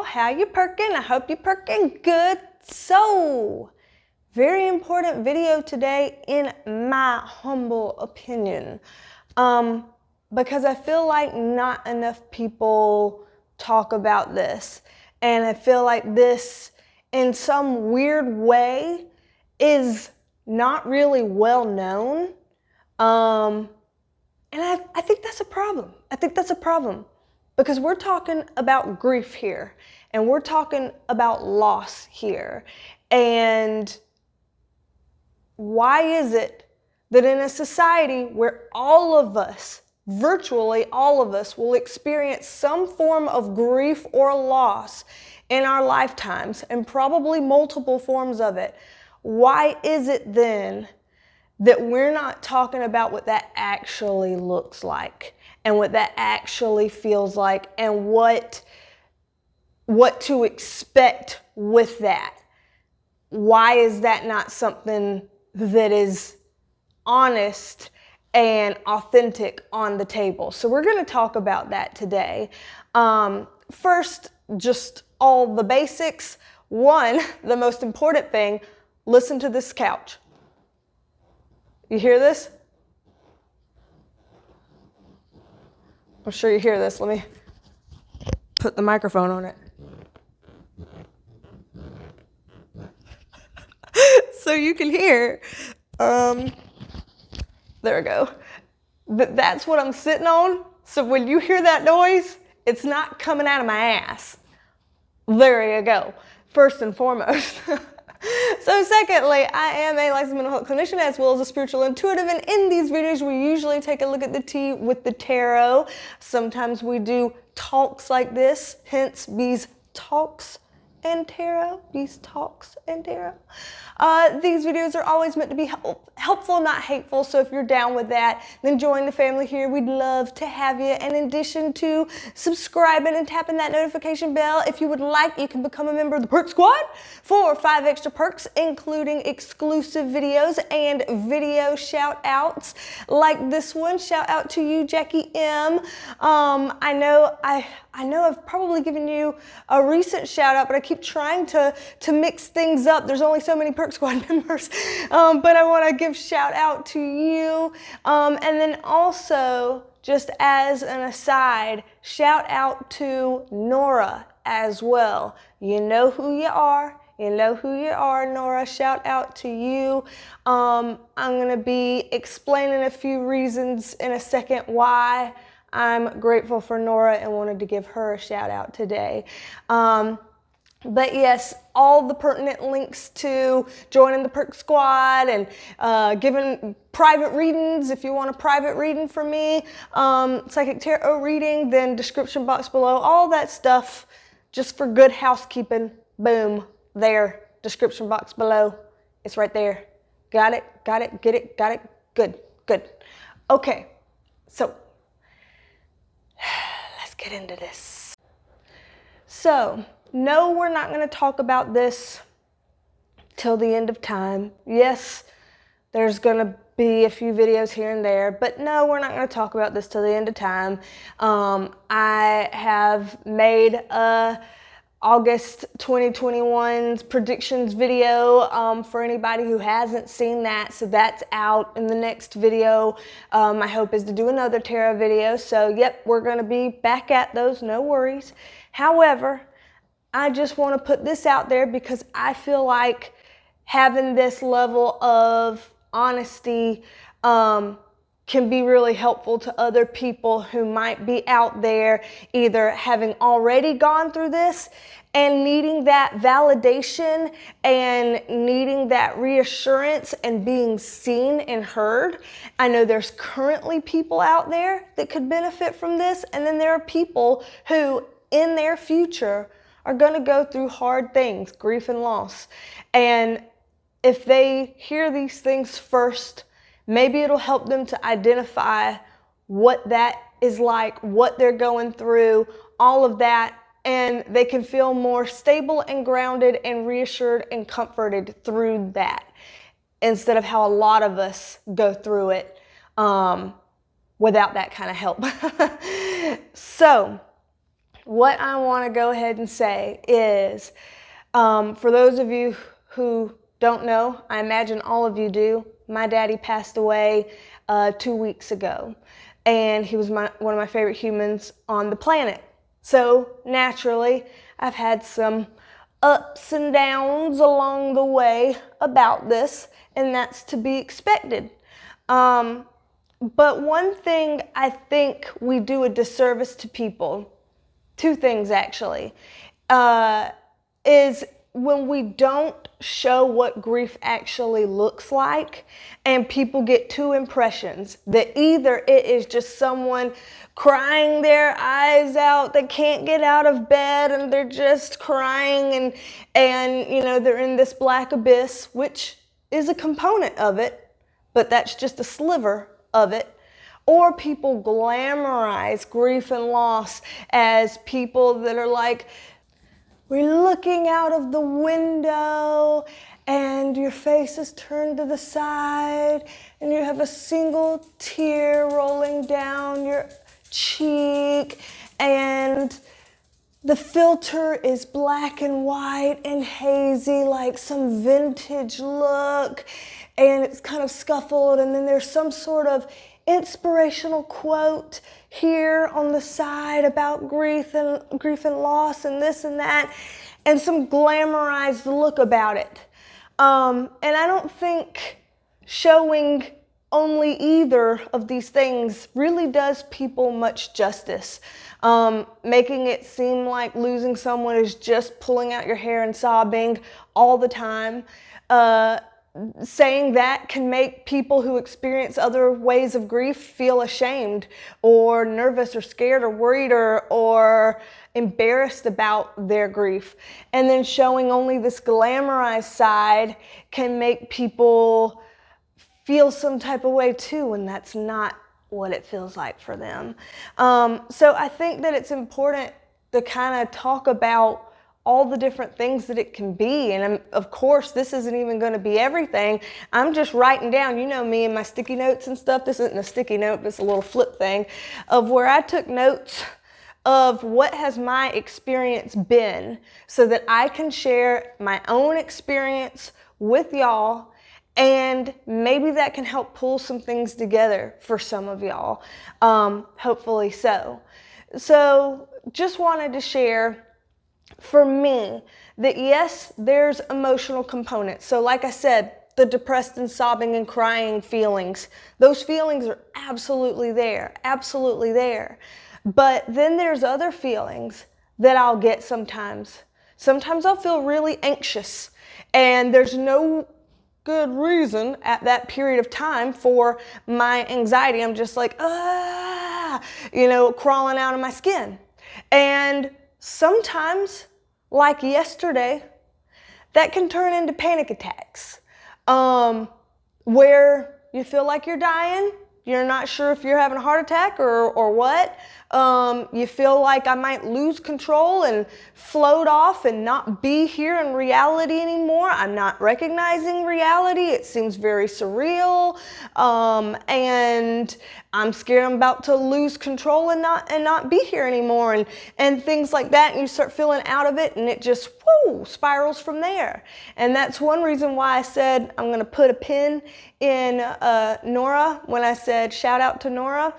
How you perking? I hope you're perking good. So, very important video today in my humble opinion. Because I feel like not enough people talk about this. And I feel like this, in some weird way, is not really well known. And I think that's a problem. I think that's a problem. Because we're talking about grief here. And we're talking about loss here. And why is it that in a society where all of us, virtually all of us, will experience some form of grief or loss in our lifetimes, and probably multiple forms of it, why is it then that we're not talking about what that actually looks like and what that actually feels like and what to expect with that? Why is that not something that is honest and authentic on the table? So we're going to talk about that today. First, just all the basics. One, the most important thing, listen to this couch. You hear this? I'm sure you hear this. Let me put the microphone on it. So you can hear. There we go. That's what I'm sitting on. So when you hear that noise, it's not coming out of my ass. There you go. First and foremost. So secondly, I am a licensed mental health clinician as well as a spiritual intuitive, and in these videos we usually take a look at the tea with the tarot. Sometimes we do talks like this, hence Bees Talks and Tarot. Bees Talks and Tarot. These videos are always meant to be helpful, not hateful, so if you're down with that, then join the family here. We'd love to have you. And in addition to subscribing and tapping that notification bell, if you would like, you can become a member of the Perk Squad for 5 extra perks, including exclusive videos and video shout outs like this one. Shout out to you, Jackie M. I know I've probably given you a recent shout out, but I keep trying to mix things up. There's only so many Perk Squad members, but I want to give shout out to you. And then also, just as an aside, shout out to Nora as well. You know who you are. You know who you are, Nora. Shout out to you. I'm going to be explaining a few reasons in a second why I'm grateful for Nora and wanted to give her a shout out today. But yes, all the pertinent links to joining the Perk Squad and giving private readings. If you want a private reading from me, psychic tarot reading, then description box below, all that stuff just for good housekeeping. Boom, there, description box below. It's right there. Got it, get it, got it. Good. Okay, so let's get into this. So, no, we're not going to talk about this till the end of time. Yes, there's going to be a few videos here and there, but no, we're not going to talk about this till the end of time. I have made a August 2021's predictions video for anybody who hasn't seen that, so that's out in the next video. My hope is to do another tarot video, so yep, we're going to be back at those, no worries. However, I just want to put this out there because I feel like having this level of honesty can be really helpful to other people who might be out there either having already gone through this and needing that validation and needing that reassurance and being seen and heard. I know there's currently people out there that could benefit from this, and then there are people who in their future are going to go through hard things, grief and loss. And if they hear these things first, maybe it'll help them to identify what that is like, what they're going through, all of that, and they can feel more stable and grounded and reassured and comforted through that, instead of how a lot of us go through it without that kind of help. So, what I want to go ahead and say is, for those of you who don't know, I imagine all of you do, my daddy passed away 2 weeks ago, and he was one of my favorite humans on the planet. So naturally, I've had some ups and downs along the way about this, and that's to be expected. But one thing I think we do a disservice to people, two things actually, is when we don't show what grief actually looks like, and people get two impressions, that either it is just someone crying their eyes out, they can't get out of bed and they're just crying and you know, they're in this black abyss, which is a component of it, but that's just a sliver of it. Or people glamorize grief and loss as people that are like, we're looking out of the window and your face is turned to the side and you have a single tear rolling down your cheek and the filter is black and white and hazy, like some vintage look, and it's kind of scuffled, and then there's some sort of inspirational quote here on the side about grief and loss and this and that, and some glamorized look about it. And I don't think showing only either of these things really does people much justice. Making it seem like losing someone is just pulling out your hair and sobbing all the time. Saying that can make people who experience other ways of grief feel ashamed or nervous or scared or worried or embarrassed about their grief. And then showing only this glamorized side can make people feel some type of way too, and that's not what it feels like for them. So I think that it's important to kind of talk about all the different things that it can be. And of course, this isn't even going to be everything. I'm just writing down, you know me and my sticky notes and stuff. This isn't a sticky note, but it's a little flip thing of where I took notes of what has my experience been so that I can share my own experience with y'all, and maybe that can help pull some things together for some of y'all, hopefully so. So just wanted to share for me that yes, there's emotional components. So like I said, the depressed and sobbing and crying feelings, those feelings are absolutely there, absolutely there. But then there's other feelings that I'll get sometimes. Sometimes I'll feel really anxious and there's no good reason at that period of time for my anxiety. I'm just like, you know, crawling out of my skin. And sometimes, like yesterday, that can turn into panic attacks, where you feel like you're dying. You're not sure if you're having a heart attack or what. You feel like I might lose control and float off and not be here in reality anymore. I'm not recognizing reality. It seems very surreal. And I'm scared I'm about to lose control and not be here anymore and things like that. And you start feeling out of it and it just spirals from there. And that's one reason why I said I'm going to put a pin in Nora when I said shout out to Nora,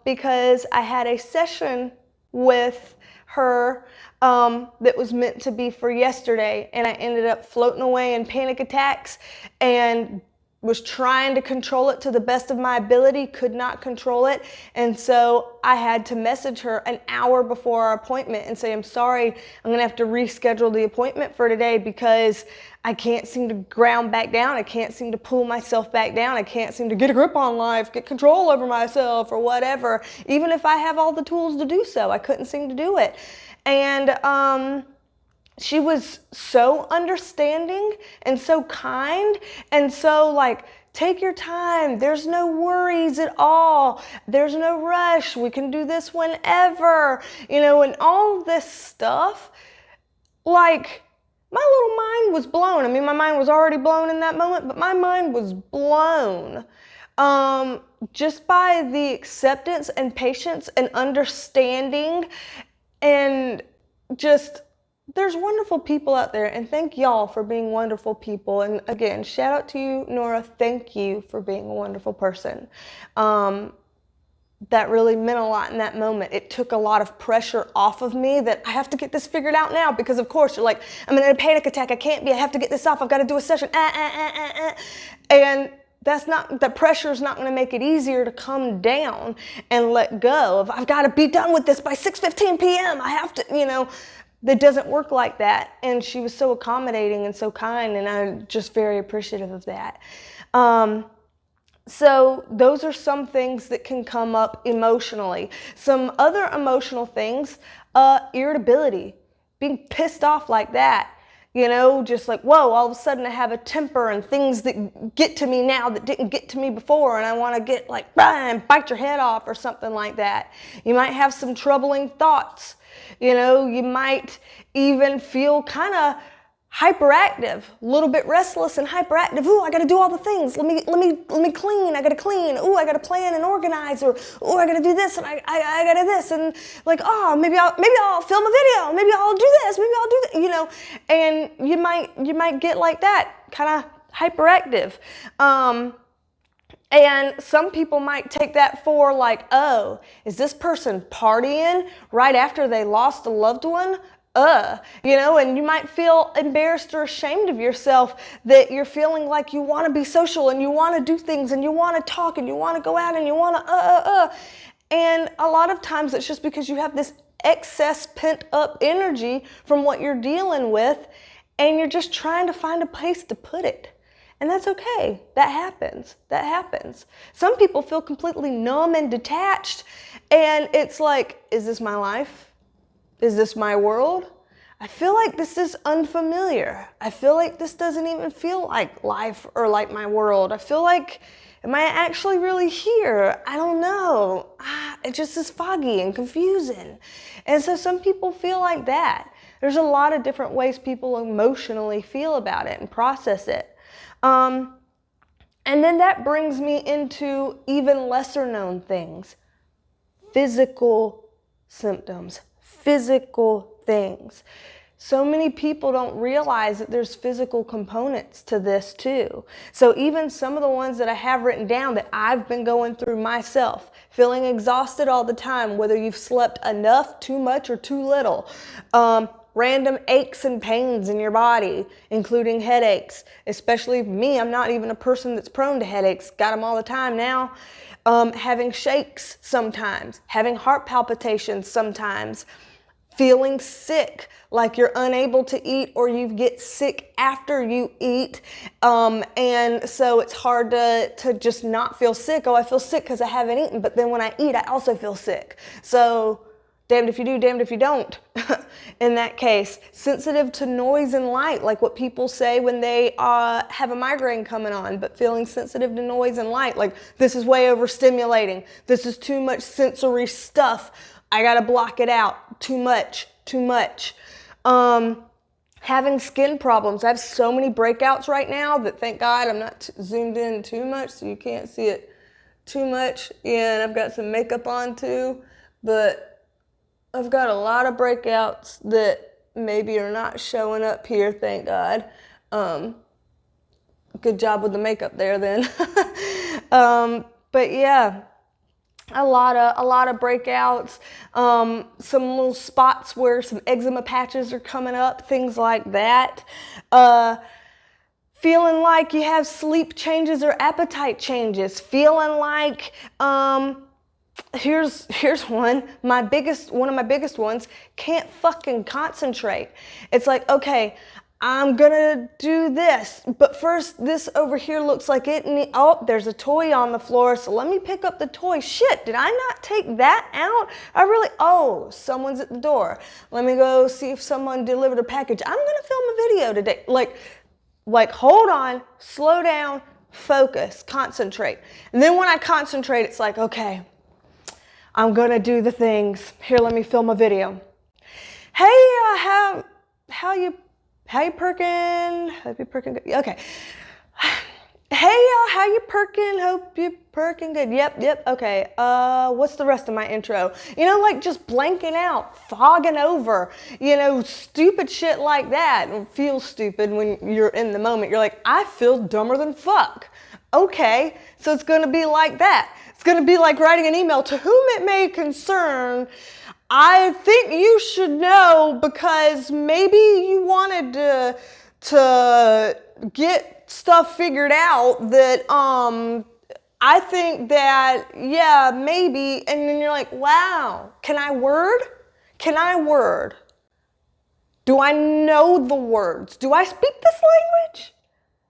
because I had a session with her that was meant to be for yesterday, and I ended up floating away in panic attacks and was trying to control it to the best of my ability, could not control it. And so I had to message her an hour before our appointment and say, I'm sorry, I'm gonna have to reschedule the appointment for today because I can't seem to ground back down. I can't seem to pull myself back down. I can't seem to get a grip on life, get control over myself or whatever. Even if I have all the tools to do so, I couldn't seem to do it. And she was so understanding and so kind and so like, take your time. There's no worries at all. There's no rush. We can do this whenever, you know, and all this stuff. Like, my little mind was blown. I mean, my mind was already blown in that moment, but my mind was blown just by the acceptance and patience and understanding And just, there's wonderful people out there, and thank y'all for being wonderful people. And again, shout out to you, Nora. Thank you for being a wonderful person. That really meant a lot in that moment. It took a lot of pressure off of me that I have to get this figured out now, because of course you're like, I'm in a panic attack. I have to get this off. I've got to do a session. And that pressure is not going to make it easier to come down and let go of, I've got to be done with this by 6:15 p.m. I have to, that doesn't work like that. And she was so accommodating and so kind, and I'm just very appreciative of that. So those are some things that can come up emotionally. Some other emotional things, irritability, being pissed off like that. Just like, whoa, all of a sudden I have a temper and things that get to me now that didn't get to me before, and I want to get like, and bite your head off or something like that. You might have some troubling thoughts. You might even feel kind of hyperactive, a little bit restless and hyperactive. Ooh, I got to do all the things. Let me clean. I got to clean. Ooh, I got to plan and organize. Or ooh, I got to do this and I got to this, and like, oh, maybe I'll film a video. Maybe I'll do this. Maybe I'll do that. And you might get like that, kind of hyperactive. And some people might take that for like, oh, is this person partying right after they lost a loved one? And you might feel embarrassed or ashamed of yourself that you're feeling like you want to be social and you want to do things and you want to talk and you want to go out and you want to, And a lot of times it's just because you have this excess pent up energy from what you're dealing with, and you're just trying to find a place to put it. And that's okay. That happens. Some people feel completely numb and detached, and it's like, is this my life? Is this my world? I feel like this is unfamiliar. I feel like this doesn't even feel like life or like my world. I feel like, am I actually really here? I don't know. It just is foggy and confusing. And so some people feel like that. There's a lot of different ways people emotionally feel about it and process it. And then that brings me into even lesser known things. Physical symptoms. Physical things. So many people don't realize that there's physical components to this too. So even some of the ones that I have written down that I've been going through myself, feeling exhausted all the time, whether you've slept enough, too much, or too little. Random aches and pains in your body, including headaches. Especially me, I'm not even a person that's prone to headaches. Got them all the time now. Having shakes sometimes. Having heart palpitations sometimes. Feeling sick, like you're unable to eat or you get sick after you eat. And so it's hard to just not feel sick. Oh, I feel sick because I haven't eaten, but then when I eat, I also feel sick. So damned if you do, damned if you don't. In that case, sensitive to noise and light, like what people say when they have a migraine coming on, but feeling sensitive to noise and light, like this is way overstimulating. This is too much sensory stuff. I gotta block it out. Too much. Having skin problems. I have so many breakouts right now that, thank God, I'm not zoomed in too much, so you can't see it too much. Yeah, and I've got some makeup on too, but I've got a lot of breakouts that maybe are not showing up here, thank God. Good job with the makeup there then. But yeah. A lot of breakouts, some little spots where some eczema patches are coming up, things like that. Feeling like you have sleep changes or appetite changes. Feeling like, here's one of my biggest ones, can't fucking concentrate. It's like, okay, I'm gonna do this, but first this over here looks like oh, there's a toy on the floor, so let me pick up the toy. Shit, did I not take that out? Oh, someone's at the door. Let me go see if someone delivered a package. I'm gonna film a video today. Like hold on, slow down, focus, concentrate. And then when I concentrate, it's like, okay, I'm gonna do the things. Here, let me film a video. Hey, how you perking? Okay. Hey y'all, how you perking? Hope you perking good. Yep, okay. What's the rest of my intro? Like just blanking out, fogging over, stupid shit like that. It feels stupid when you're in the moment. You're like, I feel dumber than fuck. Okay, so it's gonna be like that. It's gonna be like writing an email to whom it may concern. I think you should know because maybe you wanted to get stuff figured out that I think that yeah maybe, and then you're like, wow, can I word do I know the words, do I speak this language?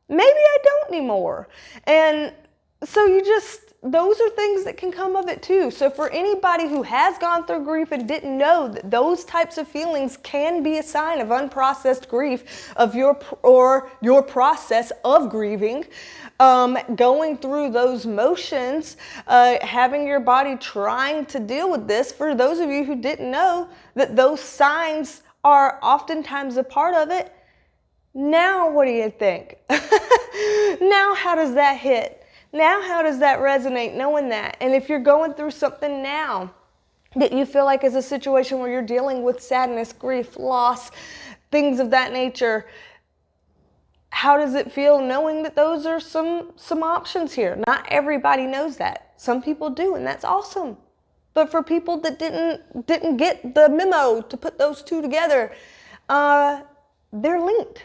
Maybe I don't anymore. And so those are things that can come of it too. So for anybody who has gone through grief and didn't know that those types of feelings can be a sign of unprocessed grief of your process of grieving, going through those motions, having your body trying to deal with this. For those of you who didn't know that those signs are oftentimes a part of it, now what do you think? Now how does that hit? Now how does that resonate, knowing that? And if you're going through something now that you feel like is a situation where you're dealing with sadness, grief, loss, things of that nature, how does it feel knowing that those are some options here? Not everybody knows that. Some people do, and that's awesome. But for people that didn't get the memo to put those two together, they're linked.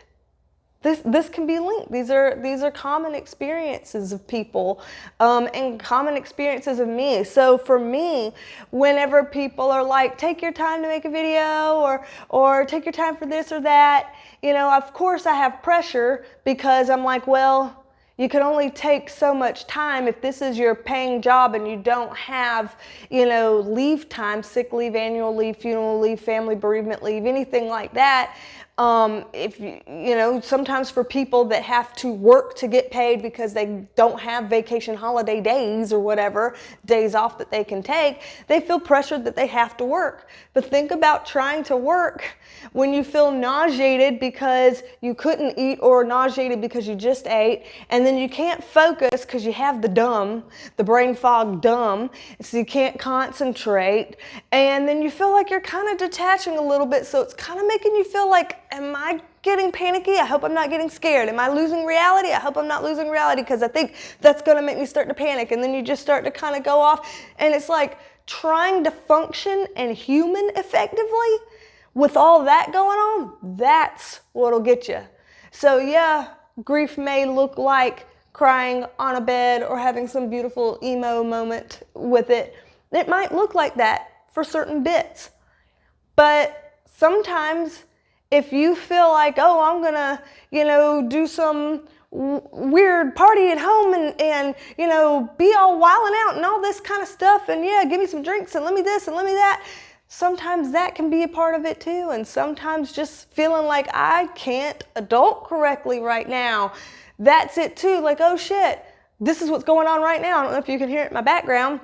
This can be linked. These are common experiences of people, and common experiences of me. So for me, whenever people are like, take your time to make a video, or take your time for this or that, of course I have pressure because I'm like, well, you can only take so much time if this is your paying job and you don't have, leave time, sick leave, annual leave, funeral leave, family bereavement leave, anything like that. If sometimes for people that have to work to get paid because they don't have vacation holiday days or whatever, days off that they can take, they feel pressured that they have to work. But think about trying to work when you feel nauseated because you couldn't eat, or nauseated because you just ate, and then you can't focus because you have the brain fog dumb, so you can't concentrate, and then you feel like you're kind of detaching a little bit, so it's kind of making you feel like, am I getting panicky? I hope I'm not getting scared. Am I losing reality? I hope I'm not losing reality, because I think that's going to make me start to panic. And then you just start to kind of go off, and it's like trying to function and human effectively with all that going on. That's what'll get you. So yeah, grief may look like crying on a bed or having some beautiful emo moment with it. It might look like that for certain bits. But sometimes if you feel like, oh, I'm gonna, do some weird party at home and be all wilding out and all this kind of stuff, and yeah, give me some drinks and let me this and let me that. Sometimes that can be a part of it too. And sometimes just feeling like I can't adult correctly right now, that's it too. Like, oh shit, this is what's going on right now. I don't know if you can hear it in my background,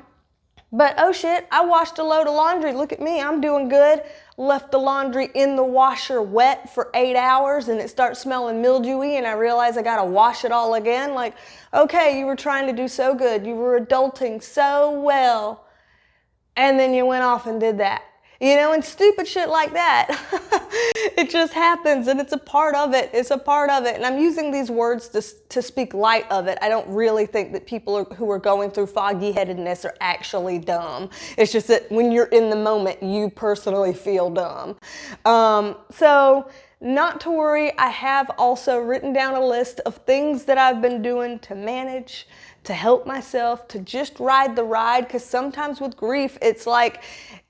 but oh shit, I washed a load of laundry. Look at me, I'm doing good. Left the laundry in the washer wet for 8 hours and it starts smelling mildewy, and I realize I gotta wash it all again. Like, okay, you were trying to do so good. You were adulting so well. And then you went off and did that. And stupid shit like that. It just happens, and it's a part of it. It's a part of it. And I'm using these words to speak light of it. I don't really think that people who are going through foggy-headedness are actually dumb. It's just that when you're in the moment, you personally feel dumb. So not to worry, I have also written down a list of things that I've been doing to manage, to help myself, to just ride the ride. Because sometimes with grief, it's like,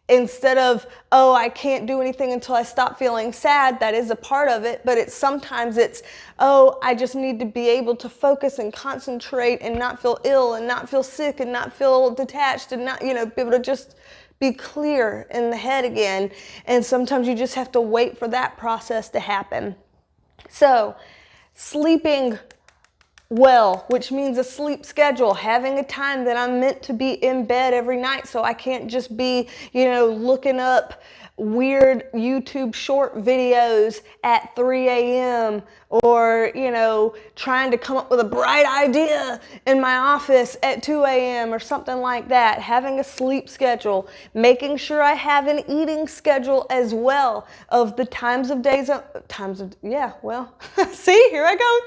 instead of, oh, I can't do anything until I stop feeling sad, that is a part of it, but sometimes it's, oh, I just need to be able to focus and concentrate and not feel ill and not feel sick and not feel detached and not, be able to just be clear in the head again. And sometimes you just have to wait for that process to happen. So, sleeping well, which means a sleep schedule, having a time that I'm meant to be in bed every night, so I can't just be, looking up weird YouTube short videos at 3 a.m. or, trying to come up with a bright idea in my office at 2 a.m. or something like that. Having a sleep schedule, making sure I have an eating schedule as well of the times of see, here I go.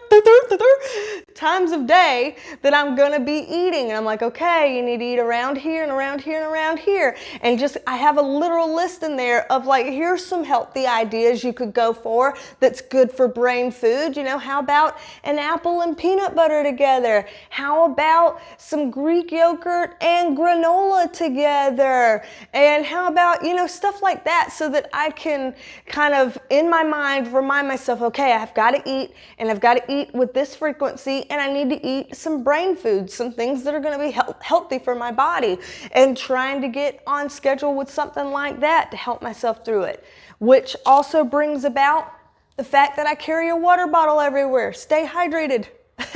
Times of day that I'm going to be eating. And I'm like, okay, you need to eat around here and around here and around here. And I have a literal list in there of like, here's some healthy ideas you could go for that's good for brain food. How about an apple and peanut butter together? How about some Greek yogurt and granola together? And how about, stuff like that, so that I can kind of in my mind remind myself, okay, I've got to eat, and I've got to eat with this frequency, and I need to eat some brain food, some things that are going to be healthy for my body, and trying to get on schedule with something like that to help myself through it, which also brings about the fact that I carry a water bottle everywhere. Stay hydrated.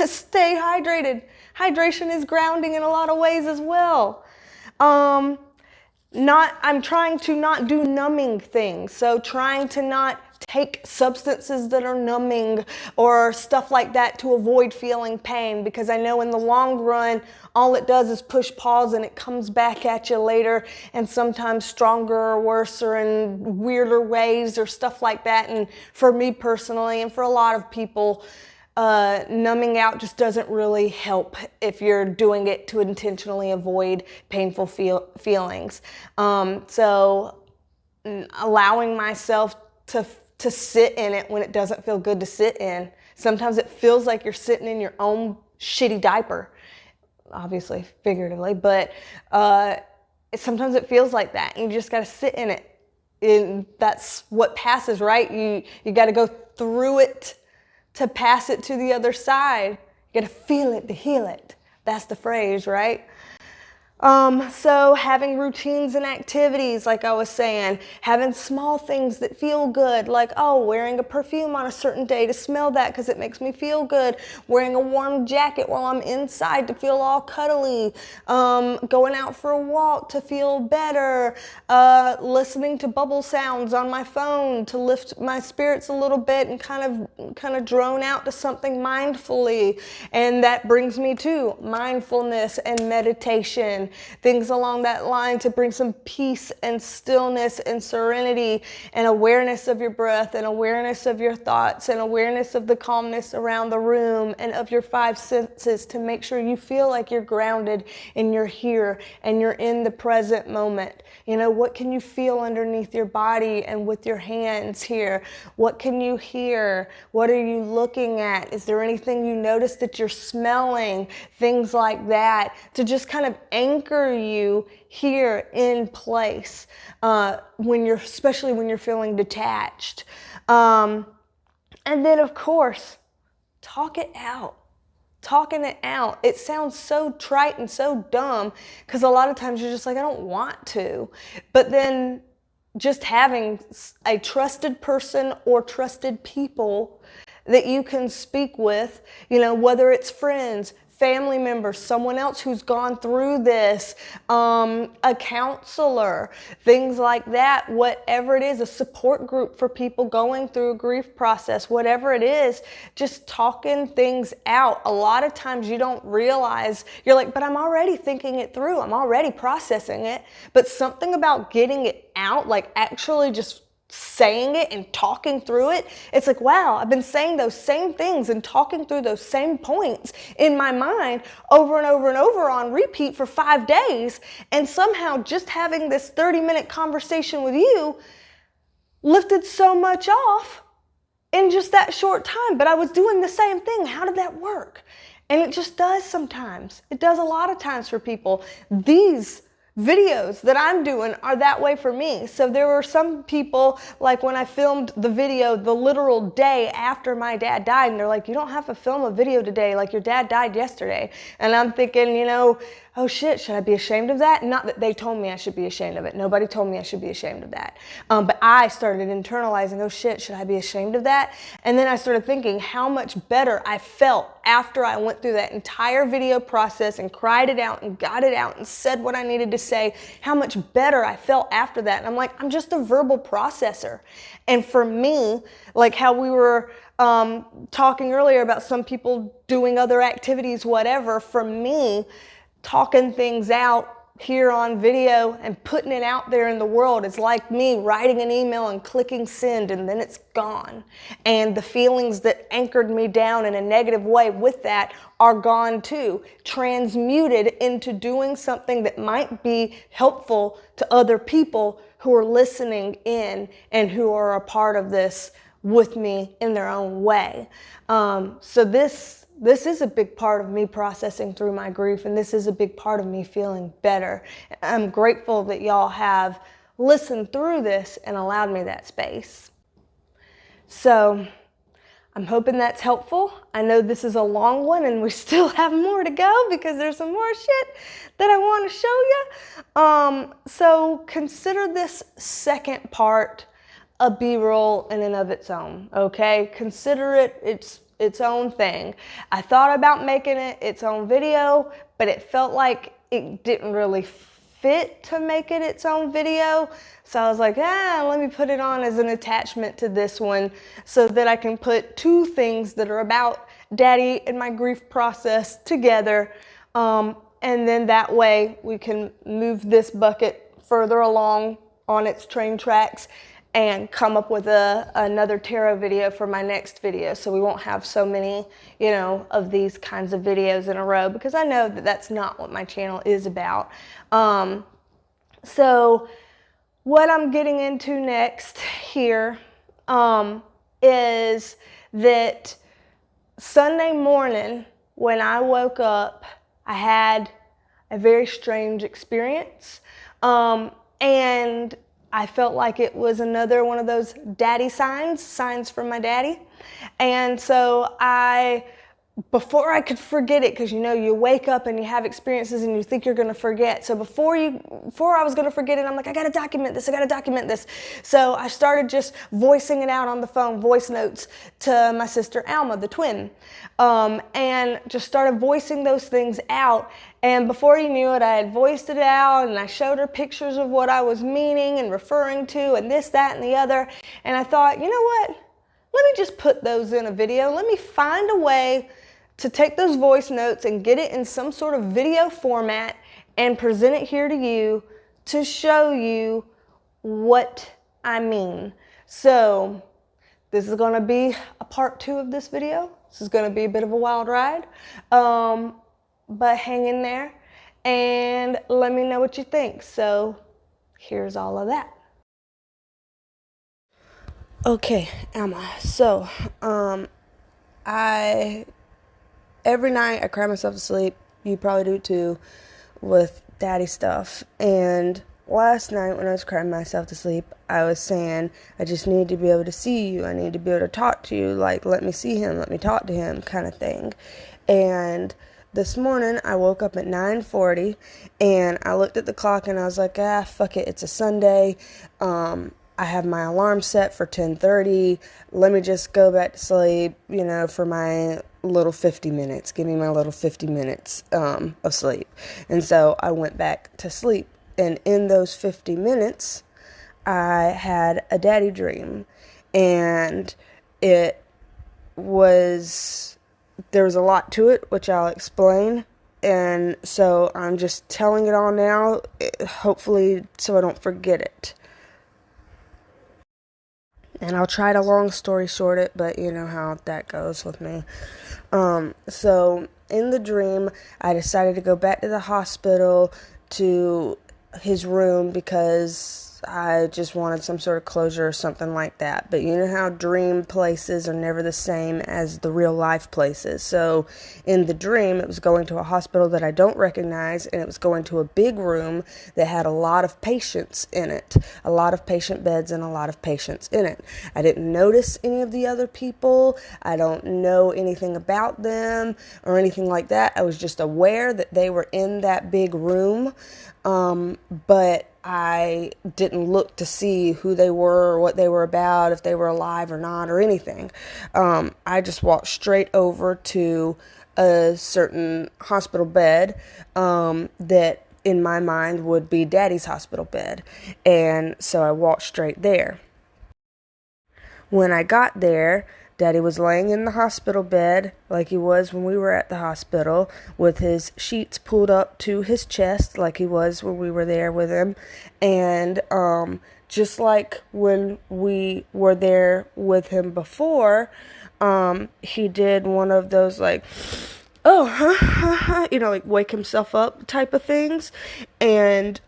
Stay hydrated. Hydration is grounding in a lot of ways as well. I'm trying to not do numbing things. So trying to not take substances that are numbing or stuff like that to avoid feeling pain, because I know in the long run, all it does is push pause and it comes back at you later, and sometimes stronger or worse or in weirder ways or stuff like that. And for me personally, and for a lot of people, numbing out just doesn't really help if you're doing it to intentionally avoid painful feelings. So allowing myself to sit in it when it doesn't feel good to sit in. Sometimes it feels like you're sitting in your own shitty diaper, obviously figuratively, but sometimes it feels like that, and you just got to sit in it. And that's what passes, right? You got to go through it to pass it to the other side. You got to feel it to heal it. That's the phrase, right? So having routines and activities, like I was saying, having small things that feel good, like, wearing a perfume on a certain day to smell that because it makes me feel good, wearing a warm jacket while I'm inside to feel all cuddly, going out for a walk to feel better, listening to bubble sounds on my phone to lift my spirits a little bit and kind of drone out to something mindfully. And that brings me to mindfulness and meditation. Things along that line to bring some peace and stillness and serenity and awareness of your breath and awareness of your thoughts and awareness of the calmness around the room and of your five senses, to make sure you feel like you're grounded and you're here and you're in the present moment. What can you feel underneath your body and with your hands here? What can you hear? What are you looking at? Is there anything you notice that you're smelling? Things like that, to just kind of anchor you here in place, especially when you're feeling detached. And then, of course, talk it out. Talking it out. It sounds so trite and so dumb, because a lot of times you're just like, I don't want to. But then just having a trusted person or trusted people that you can speak with, whether it's friends, family members, someone else who's gone through this, a counselor, things like that, whatever it is, a support group for people going through a grief process, whatever it is, just talking things out. A lot of times you don't realize, you're like, but I'm already thinking it through, I'm already processing it, but something about getting it out, like actually just saying it and talking through it, it's like, wow, I've been saying those same things and talking through those same points in my mind over and over and over on repeat for 5 days, and somehow just having this 30-minute conversation with you lifted so much off in just that short time. But I was doing the same thing. How did that work? And it just does sometimes. It does a lot of times for people. These videos that I'm doing are that way for me. So there were some people, like when I filmed the video the literal day after my dad died, and they're like, you don't have to film a video today, like your dad died yesterday. And I'm thinking, oh shit, should I be ashamed of that? Not that they told me I should be ashamed of it. Nobody told me I should be ashamed of that. But I started internalizing, oh shit, should I be ashamed of that? And then I started thinking how much better I felt after I went through that entire video process and cried it out and got it out and said what I needed to say, how much better I felt after that. And I'm like, I'm just a verbal processor. And for me, like how we were talking earlier about some people doing other activities, whatever, for me, talking things out here on video and putting it out there in the world is like me writing an email and clicking send, and then it's gone. And the feelings that anchored me down in a negative way with that are gone too, transmuted into doing something that might be helpful to other people who are listening in and who are a part of this with me in their own way. So this is a big part of me processing through my grief, and this is a big part of me feeling better. I'm grateful that y'all have listened through this and allowed me that space. So I'm hoping that's helpful. I know this is a long one and we still have more to go because there's some more shit that I want to show you. So consider this second part a B-roll in and of its own, okay? Consider it its own thing. I thought about making it its own video, but it felt like it didn't really fit to make it its own video. So I was like, let me put it on as an attachment to this one so that I can put two things that are about Daddy and my grief process together. And then that way we can move this bucket further along on its train tracks and come up with another tarot video for my next video, so we won't have so many, of these kinds of videos in a row, because I know that that's not what my channel is about. So what I'm getting into next here is that Sunday morning when I woke up, I had a very strange experience, and I felt like it was another one of those daddy signs from my daddy. And so before I could forget it, because you wake up and you have experiences and you think you're going to forget. So before I was going to forget it, I'm like, I got to document this. So I started just voicing it out on the phone, voice notes to my sister Alma, the twin, and just started voicing those things out. And before you knew it, I had voiced it out and I showed her pictures of what I was meaning and referring to and this, that, and the other. And I thought, you know what? Let me just put those in a video. Let me find a way to take those voice notes and get it in some sort of video format and present it here to you to show you what I mean. So this is going to be a part 2 of this video. This is going to be a bit of a wild ride, but hang in there and let me know what you think. So here's all of that. Okay, Emma. So, every night I cry myself to sleep. You probably do too, with daddy stuff. And last night when I was crying myself to sleep, I was saying, I just need to be able to see you. I need to be able to talk to you. Like, let me see him, let me talk to him, kind of thing. And this morning I woke up at 9:40 and I looked at the clock and I was like, fuck it, it's a Sunday. I have my alarm set for 10:30. Let me just go back to sleep, for my little 50 minutes. Give me my little 50 minutes of sleep. And so I went back to sleep. And in those 50 minutes, I had a daddy dream. And there was a lot to it, which I'll explain. And so I'm just telling it all now, hopefully so I don't forget it. And I'll try to long story short it, but you know how that goes with me. So in the dream, I decided to go back to the hospital to his room because I just wanted some sort of closure or something like that. But you know how dream places are never the same as the real life places. So in the dream, it was going to a hospital that I don't recognize, and it was going to a big room that had a lot of patients in it, a lot of patient beds and a lot of patients in it. I didn't notice any of the other people. I don't know anything about them or anything like that. I was just aware that they were in that big room, but I didn't look to see who they were or what they were about, if they were alive or not or anything. I just walked straight over to a certain hospital bed that in my mind would be Daddy's hospital bed. And so I walked straight there. When I got there, Daddy was laying in the hospital bed like he was when we were at the hospital, with his sheets pulled up to his chest like he was when we were there with him. And just like when we were there with him before, he did one of those like, oh, like wake himself up type of things. And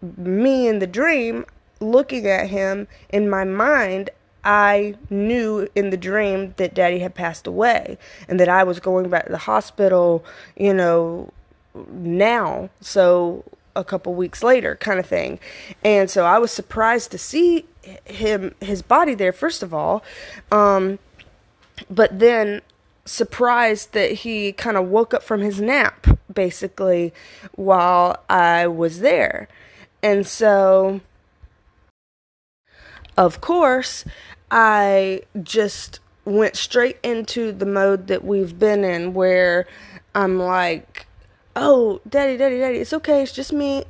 me in the dream, looking at him, in my mind, I knew in the dream that Daddy had passed away and that I was going back to the hospital, now. So a couple weeks later kind of thing. And so I was surprised to see his body there, first of all. But then surprised that he kind of woke up from his nap, basically, while I was there. And so, of course, I just went straight into the mode that we've been in, where I'm like, oh, Daddy, it's okay, it's just me,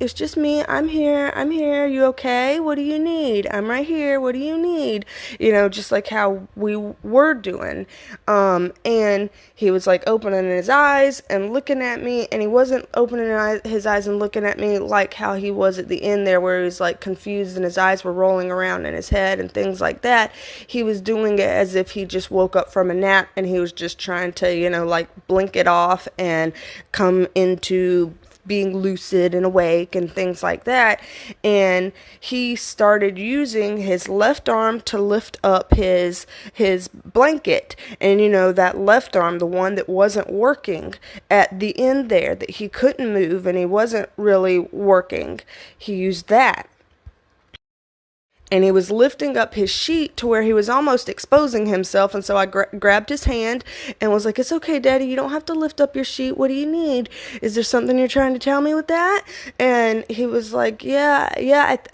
I'm here, you okay, what do you need, I'm right here, what do you need, just like how we were doing, and he was like opening his eyes and looking at me, and he wasn't opening his eyes and looking at me like how he was at the end there, where he was like confused and his eyes were rolling around in his head and things like that. He was doing it as if he just woke up from a nap, and he was just trying to, like blink it off and come into being lucid and awake and things like that. And he started using his left arm to lift up his blanket, and that left arm, the one that wasn't working at the end there, that he couldn't move and he wasn't really working, he used that. And he was lifting up his sheet to where he was almost exposing himself. And so I grabbed his hand and was like, it's okay, Daddy, you don't have to lift up your sheet. What do you need? Is there something you're trying to tell me with that? And he was like, yeah,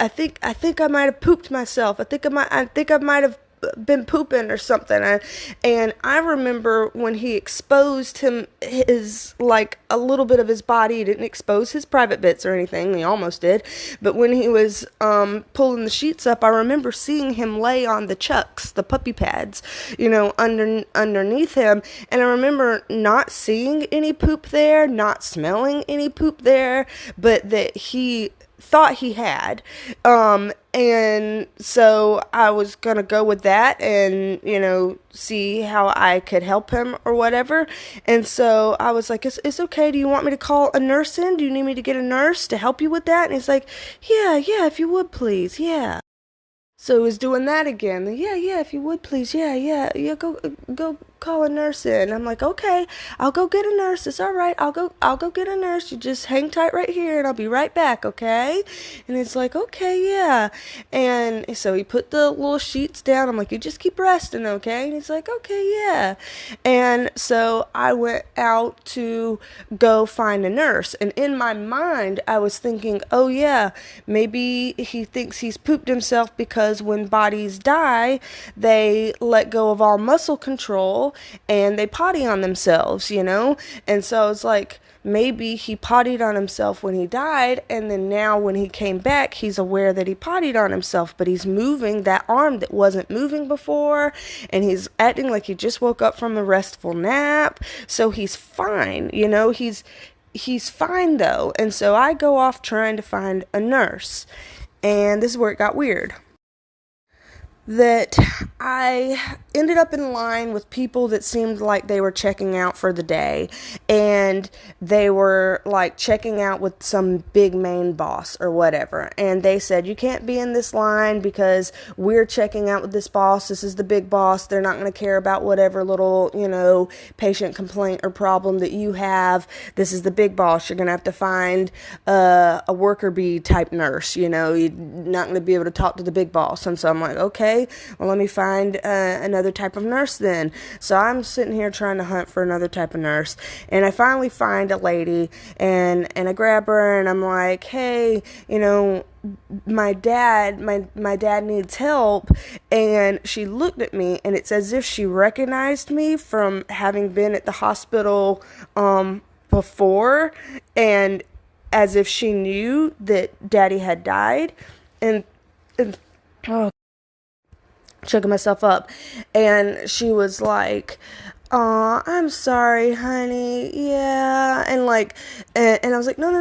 I think I might have pooped myself. I think I might have been pooping or something. And I remember when he exposed his like a little bit of his body. He didn't expose his private bits or anything, he almost did, but when he was pulling the sheets up, I remember seeing him lay on the chucks, the puppy pads, underneath him, and I remember not seeing any poop there, not smelling any poop there, but that he thought he had, and so I was gonna go with that and see how I could help him or whatever. And so I was like, it's okay, do you want me to call a nurse in? Do you need me to get a nurse to help you with that? And he's like, yeah, if you would please, yeah. So he was doing that again. Yeah, if you would please, yeah, go call a nurse in. I'm like, okay, I'll go get a nurse. It's all right. I'll go get a nurse. You just hang tight right here and I'll be right back, okay? And it's like, okay, yeah. And so he put the little sheets down. I'm like, you just keep resting, okay? And he's like, okay, yeah. And so I went out to go find a nurse. And in my mind, I was thinking, oh yeah, maybe he thinks he's pooped himself because when bodies die, they let go of all muscle control and they potty on themselves, and so it's like maybe he pottied on himself when he died, and then now when he came back, he's aware that he pottied on himself, but he's moving that arm that wasn't moving before, and he's acting like he just woke up from a restful nap, so he's fine, he's fine though. And so I go off trying to find a nurse, and this is where it got weird. That I ended up in line with people that seemed like they were checking out for the day, and they were like checking out with some big main boss or whatever, and they said, you can't be in this line because we're checking out with this boss. This is the big boss. They're not going to care about whatever little patient complaint or problem that you have. This is the big boss. You're going to have to find a worker bee type nurse. You're not going to be able to talk to the big boss. And so I'm like, okay, well, let me find another another type of nurse then. So I'm sitting here trying to hunt for another type of nurse. And I finally find a lady, and I grab her, and I'm like, hey, my dad needs help. And she looked at me, and it's as if she recognized me from having been at the hospital before, and as if she knew that Daddy had died. And oh, choking myself up. And she was like, "Oh, I'm sorry, honey. Yeah." And I was like, no.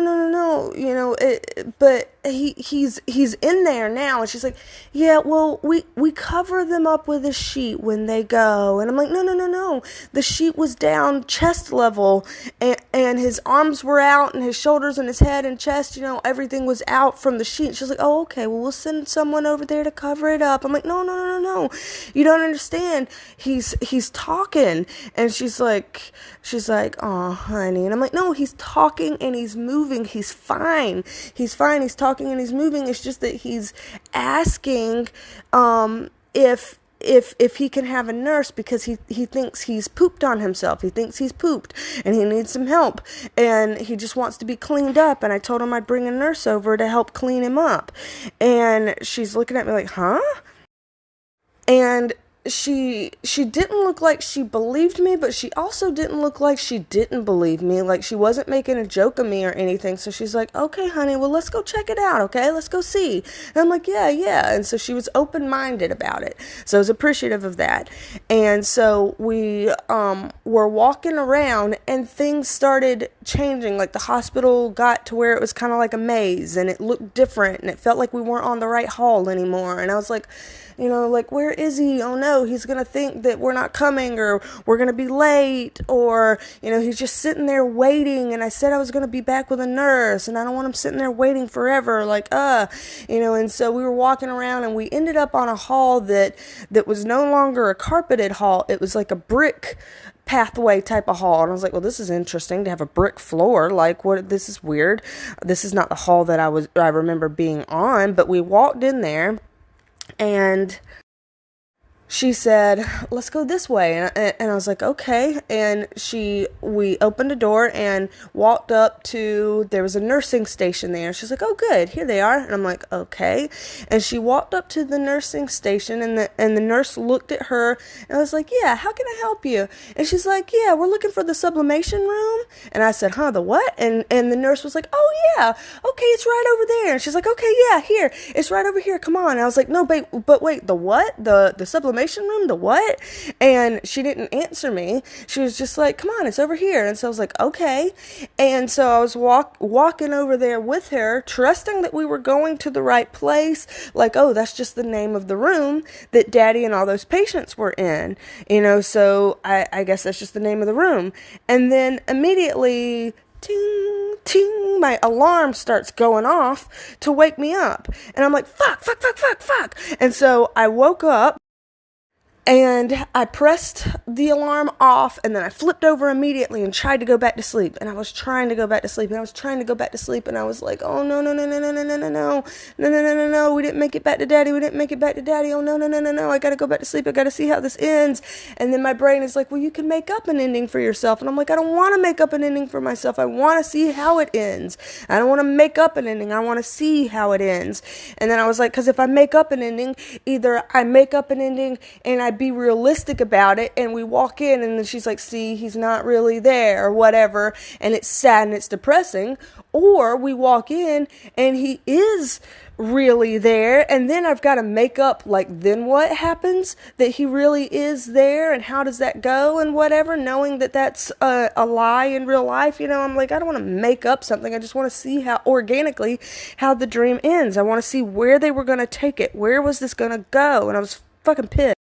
But he's in there now. And she's like, "Yeah, well, we cover them up with a sheet when they go." And I'm like, no. The sheet was down chest level, and his arms were out, and his shoulders and his head and chest, everything was out from the sheet. She's like, "Oh, okay, well, we'll send someone over there to cover it up." I'm like, no. You don't understand. He's talking. And she's like, "Oh, honey." And I'm like, "No, he's talking and he's moving. He's fine. He's talking and he's moving. It's just that he's asking if he can have a nurse because he thinks he's pooped on himself. He thinks he's pooped and he needs some help. And he just wants to be cleaned up. And I told him I'd bring a nurse over to help clean him up." And she's looking at me like, "Huh?" And she didn't look like she believed me, but she also didn't look like she didn't believe me. Like, she wasn't making a joke of me or anything. So she's like, "Okay, honey, well, let's go check it out, okay? Let's go see." And I'm like, yeah. And so she was open-minded about it. So I was appreciative of that. And so we were walking around, and things started changing. Like, the hospital got to where it was kind of like a maze, and it looked different, and it felt like we weren't on the right hall anymore. And I was like, where is he? Oh no, he's going to think that we're not coming, or we're going to be late, or, he's just sitting there waiting. And I said I was going to be back with a nurse, and I don't want him sitting there waiting forever. And so we were walking around, and we ended up on a hall that was no longer a carpeted hall. It was like a brick pathway type of hall. And I was like, well, this is interesting to have a brick floor. Like, what? This is weird. This is not the hall that I remember being on. But we walked in there, and she said, "Let's go this way." And I was like, "Okay." And we opened a door and walked up to, there was a nursing station there. She's like, "Oh, good. Here they are." And I'm like, "Okay." And she walked up to the nursing station, and the nurse looked at her, and I was like, "Yeah, how can I help you?" And she's like, "Yeah, we're looking for the sublimation room." And I said, "Huh, the what?" And the nurse was like, "Oh, yeah. Okay, it's right over there." And she's like, "Okay, yeah, here. It's right over here. Come on." And I was like, "No, but wait, the what? The sublimation room? The what?" And she didn't answer me. She was just like, "Come on, it's over here." And so I was like, "Okay." And so I was walking over there with her, trusting that we were going to the right place. Like, oh, that's just the name of the room that Daddy and all those patients were in. So I guess that's just the name of the room. And then immediately, ting, ting, my alarm starts going off to wake me up. And I'm like, fuck. And so I woke up, and I pressed the alarm off, and then I flipped over immediately and tried to go back to sleep. And I was trying to go back to sleep, and I was trying to go back to sleep, and I was like, "Oh, no. We didn't make it back to Daddy. Oh, no. I got to go back to sleep. I got to see how this ends." And then my brain is like, "Well, you can make up an ending for yourself." And I'm like, "I don't want to make up an ending for myself. I want to see how it ends. I don't want to make up an ending. I want to see how it ends." And then I was like, because if I make up an ending, either I make up an ending and I be realistic about it, and we walk in, and then she's like, "See, he's not really there," or whatever, and it's sad and it's depressing, or we walk in and he is really there, and then I've got to make up, like, then what happens, that he really is there, and how does that go, and whatever, knowing that that's a lie in real life. I'm like, I don't want to make up something. I just want to see how organically how the dream ends. I want to see where they were going to take it. Where was this going to go? And I was fucking pissed.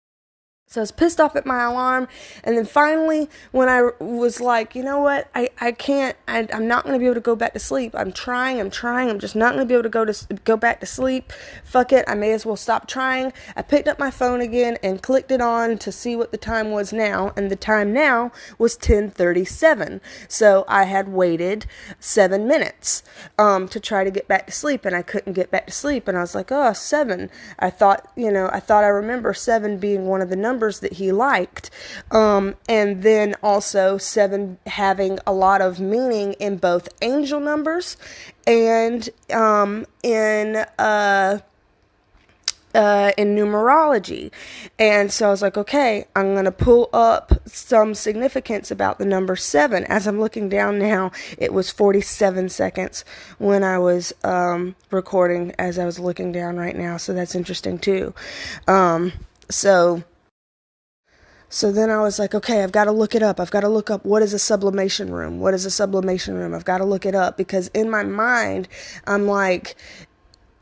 So I was pissed off at my alarm, and then finally, when I was like, you know what, I can't, I'm not going to be able to go back to sleep. I'm trying, I'm just not going to be able to go back to sleep. Fuck it, I may as well stop trying. I picked up my phone again and clicked it on to see what the time was now, and the time now was 10:37. So I had waited 7 minutes to try to get back to sleep, and I couldn't get back to sleep, and I was like, oh, 7. I thought I remember 7 being one of the numbers numbers that he liked. And then also 7 having a lot of meaning in both angel numbers and in numerology. And so I was like, okay, I'm going to pull up some significance about the number 7. As I'm looking down now, it was 47 seconds when I was recording as I was looking down right now. So that's interesting too. So then I was like, okay, I've got to look it up. I've got to look up, what is a sublimation room? What is a sublimation room? I've got to look it up, because in my mind, I'm like,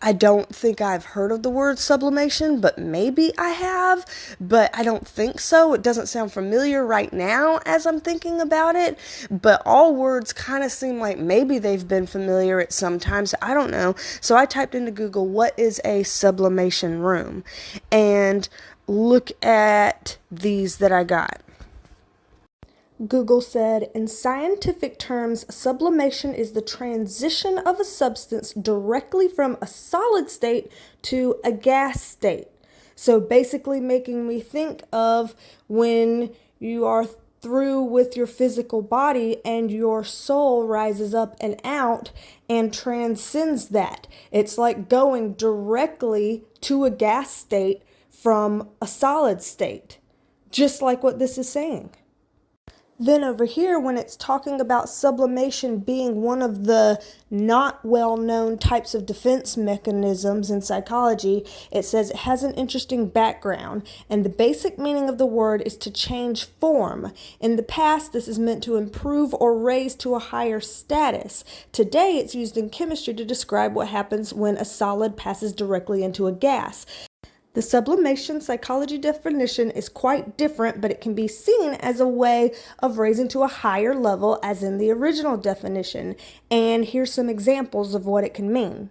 I don't think I've heard of the word sublimation, but maybe I have, but I don't think so. It doesn't sound familiar right now as I'm thinking about it, but all words kind of seem like maybe they've been familiar at some times. I don't know. So I typed into Google, what is a sublimation room? And look at these that I got. Google said, in scientific terms, sublimation is the transition of a substance directly from a solid state to a gas state. So basically making me think of when you are through with your physical body and your soul rises up and out and transcends that. It's like going directly to a gas state from a solid state, just like what this is saying. Then over here, when it's talking about sublimation being one of the not well-known types of defense mechanisms in psychology, it says it has an interesting background, and the basic meaning of the word is to change form. In the past, this is meant to improve or raise to a higher status. Today, it's used in chemistry to describe what happens when a solid passes directly into a gas. The sublimation psychology definition is quite different, but it can be seen as a way of raising to a higher level as in the original definition. And here's some examples of what it can mean.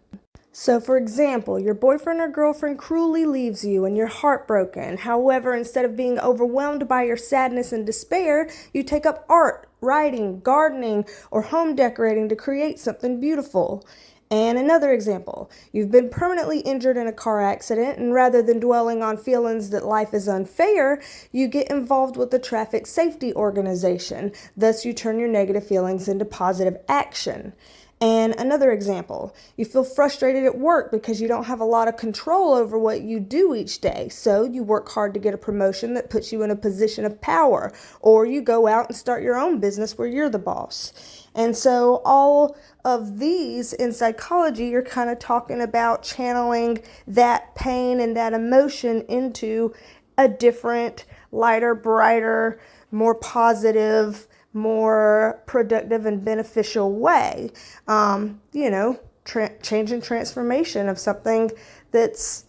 So for example, your boyfriend or girlfriend cruelly leaves you and you're heartbroken. However, instead of being overwhelmed by your sadness and despair, you take up art, writing, gardening, or home decorating to create something beautiful. And another example, you've been permanently injured in a car accident, and rather than dwelling on feelings that life is unfair, you get involved with the traffic safety organization. Thus, you turn your negative feelings into positive action. And another example, you feel frustrated at work because you don't have a lot of control over what you do each day. So you work hard to get a promotion that puts you in a position of power, or you go out and start your own business where you're the boss. And so all of these in psychology, you're kind of talking about channeling that pain and that emotion into a different, lighter, brighter, more positive, more productive and beneficial way. Change and transformation of something that's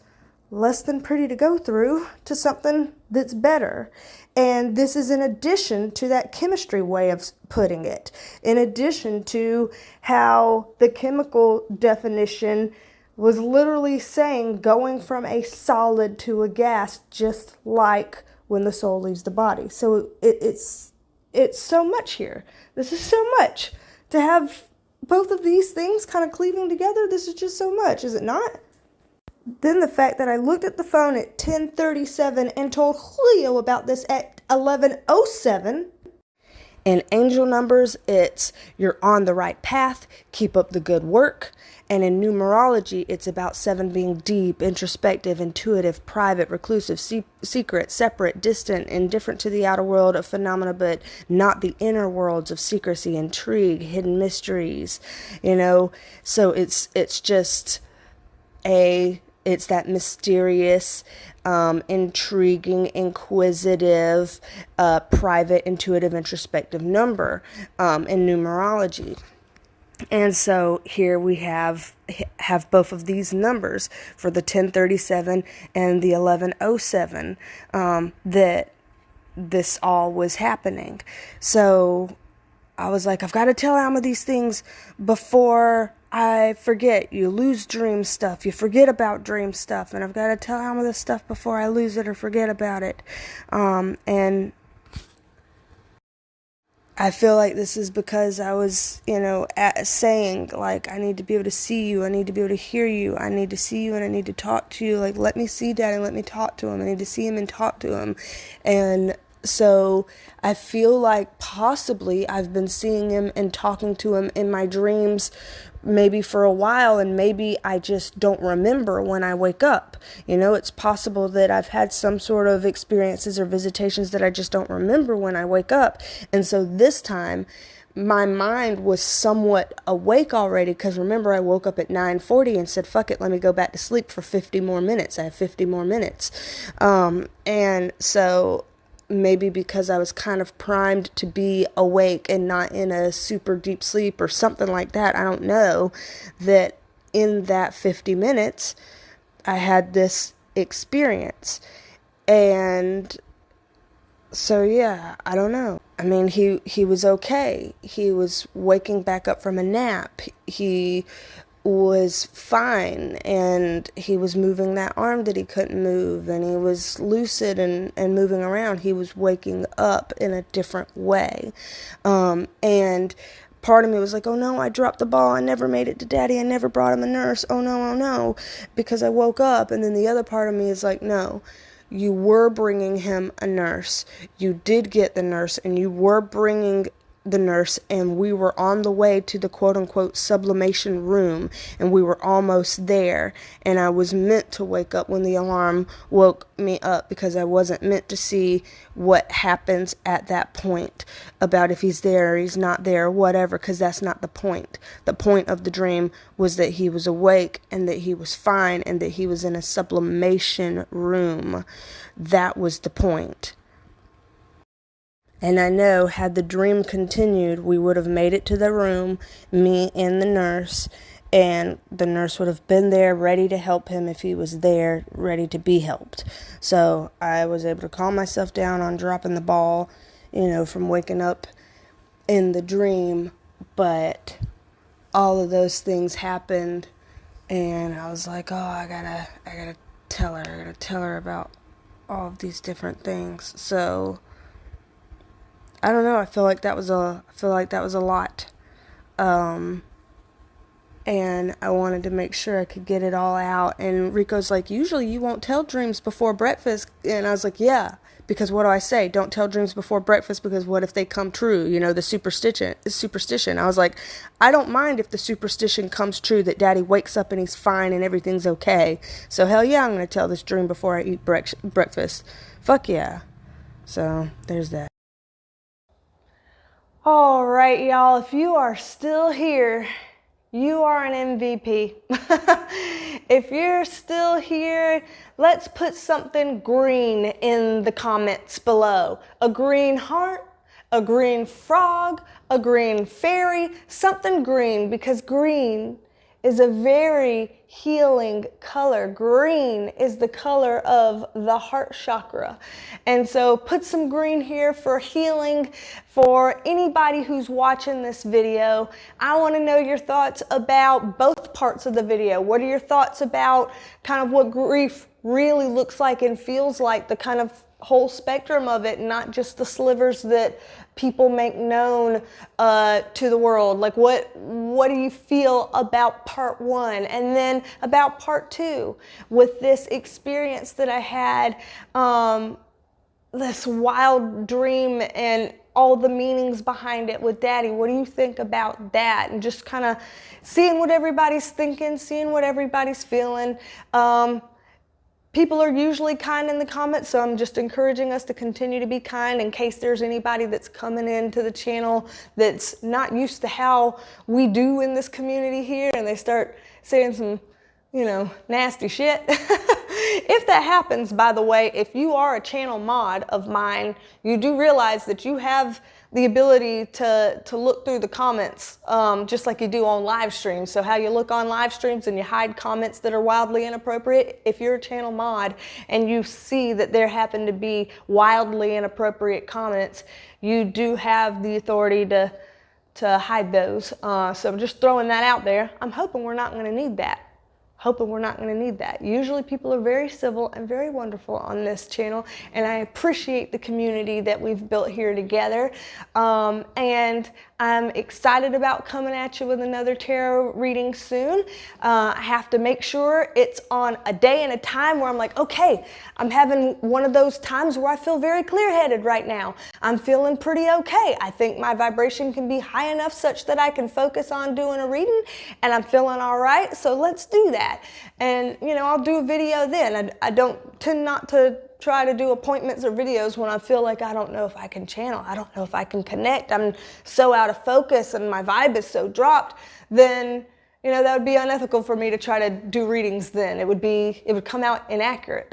less than pretty to go through to something that's better. And this is in addition to that chemistry way of putting it, in addition to how the chemical definition was literally saying going from a solid to a gas, just like when the soul leaves the body. So it's so much here. This is so much. To have both of these things kind of cleaving together, this is just so much, is it not? Then the fact that I looked at the phone at 10:37 and told Julio about this at 11:07. In angel numbers, it's you're on the right path, keep up the good work. And in numerology, it's about 7 being deep, introspective, intuitive, private, reclusive, secret, separate, distant, indifferent to the outer world of phenomena, but not the inner worlds of secrecy, intrigue, hidden mysteries, So it's just it's that mysterious, intriguing, inquisitive, private, intuitive, introspective number in numerology. And so here we have both of these numbers for the 1037 and the 1107 that this all was happening. So I was like, I've got to tell Alma these things before I forget. You lose dream stuff. You forget about dream stuff. And I've got to tell Alma this stuff before I lose it or forget about it. And I feel like this is because I was, saying, like, I need to be able to see you. I need to be able to hear you. I need to see you and I need to talk to you. Like, let me see Daddy. Let me talk to him. I need to see him and talk to him. And so I feel like possibly I've been seeing him and talking to him in my dreams maybe for a while, and maybe I just don't remember when I wake up. It's possible that I've had some sort of experiences or visitations that I just don't remember when I wake up. And so this time my mind was somewhat awake already, because remember, I woke up at 9:40 and said, fuck it, let me go back to sleep for 50 more minutes. I have 50 more minutes. And so maybe because I was kind of primed to be awake and not in a super deep sleep or something like that, I don't know, that in that 50 minutes I had this experience. And so yeah, I don't know. I mean, he was okay. He was waking back up from a nap. He was fine, and he was moving that arm that he couldn't move, and he was lucid and moving around. He was waking up in a different way. And part of me was like, oh no, I dropped the ball. I never made it to Daddy. I never brought him a nurse. Oh no, because I woke up. And then the other part of me is like, no, you were bringing him a nurse. You did get the nurse, and you were bringing the nurse, and we were on the way to the quote-unquote sublimation room, and we were almost there, and I was meant to wake up when the alarm woke me up, because I wasn't meant to see what happens at that point about if he's there or he's not there or whatever, because that's not the point. The point of the dream was that he was awake and that he was fine and that he was in a sublimation room. That was the point. And I know, had the dream continued, we would have made it to the room, me and the nurse, and the nurse would have been there ready to help him if he was there, ready to be helped. So I was able to calm myself down on dropping the ball, from waking up in the dream. But all of those things happened, and I was like, oh, I gotta tell her about all of these different things. So I don't know. I feel like that was a lot. And I wanted to make sure I could get it all out. And Rico's like, usually you won't tell dreams before breakfast. And I was like, yeah, because what do I say? Don't tell dreams before breakfast, because what if they come true? The superstition. I was like, I don't mind if the superstition comes true that Daddy wakes up and he's fine and everything's okay. So hell yeah, I'm going to tell this dream before I eat breakfast. Fuck yeah. So there's that. All right, y'all, if you are still here, you are an MVP. If you're still here, let's put something green in the comments below. A green heart, a green frog, a green fairy, something green, because green is a very healing color. Green is the color of the heart chakra. And so put some green here for healing. For anybody who's watching this video, I want to know your thoughts about both parts of the video. What are your thoughts about kind of what grief really looks like and feels like, the kind of whole spectrum of it, not just the slivers that people make known to the world? Like, what do you feel about part one, and then about part two with this experience that I had, this wild dream and all the meanings behind it with Daddy? What do you think about that? And just kind of seeing what everybody's thinking, seeing what everybody's feeling. People are usually kind in the comments, so I'm just encouraging us to continue to be kind in case there's anybody that's coming into the channel that's not used to how we do in this community here, and they start saying some, nasty shit. If that happens, by the way, if you are a channel mod of mine, you do realize that you have the ability to look through the comments, just like you do on live streams. So how you look on live streams and you hide comments that are wildly inappropriate, if you're a channel mod and you see that there happen to be wildly inappropriate comments, you do have the authority to hide those. So I'm just throwing that out there. I'm hoping we're not going to need that. hoping we're not going to need that. Usually people are very civil and very wonderful on this channel, and I appreciate the community that we've built here together. And I'm excited about coming at you with another tarot reading soon. I have to make sure it's on a day and a time where I'm like, okay, I'm having one of those times where I feel very clear-headed right now. I'm feeling pretty okay. I think my vibration can be high enough such that I can focus on doing a reading, and I'm feeling all right, so let's do that. And, you know, I'll do a video then. I don't tend not to try to do appointments or videos when I feel like I don't know if I can channel. I don't know if I can connect. I'm so out of focus and my vibe is so dropped, then, you know, that would be unethical for me to try to do readings then. It would come out inaccurate.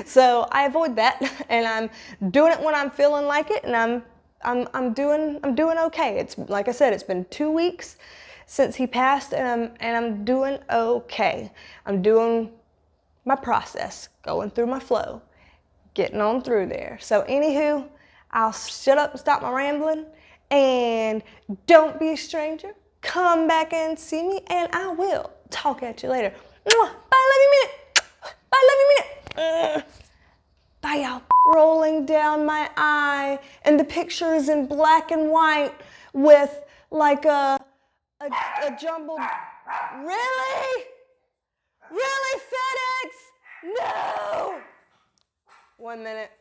So I avoid that, and I'm doing it when I'm feeling like it, and I'm doing okay. It's like I said, it's been 2 weeks since he passed, and I'm doing okay. I'm doing my process, going through my flow, getting on through there. So anywho, I'll shut up and stop my rambling, and don't be a stranger. Come back and see me, and I will talk at you later. Mwah. Bye, love you, minute. Bye, love you, minute. Bye, y'all. Rolling down my eye, and the picture is in black and white with like a jumbled. Really? Really, FedEx? No! 1 minute.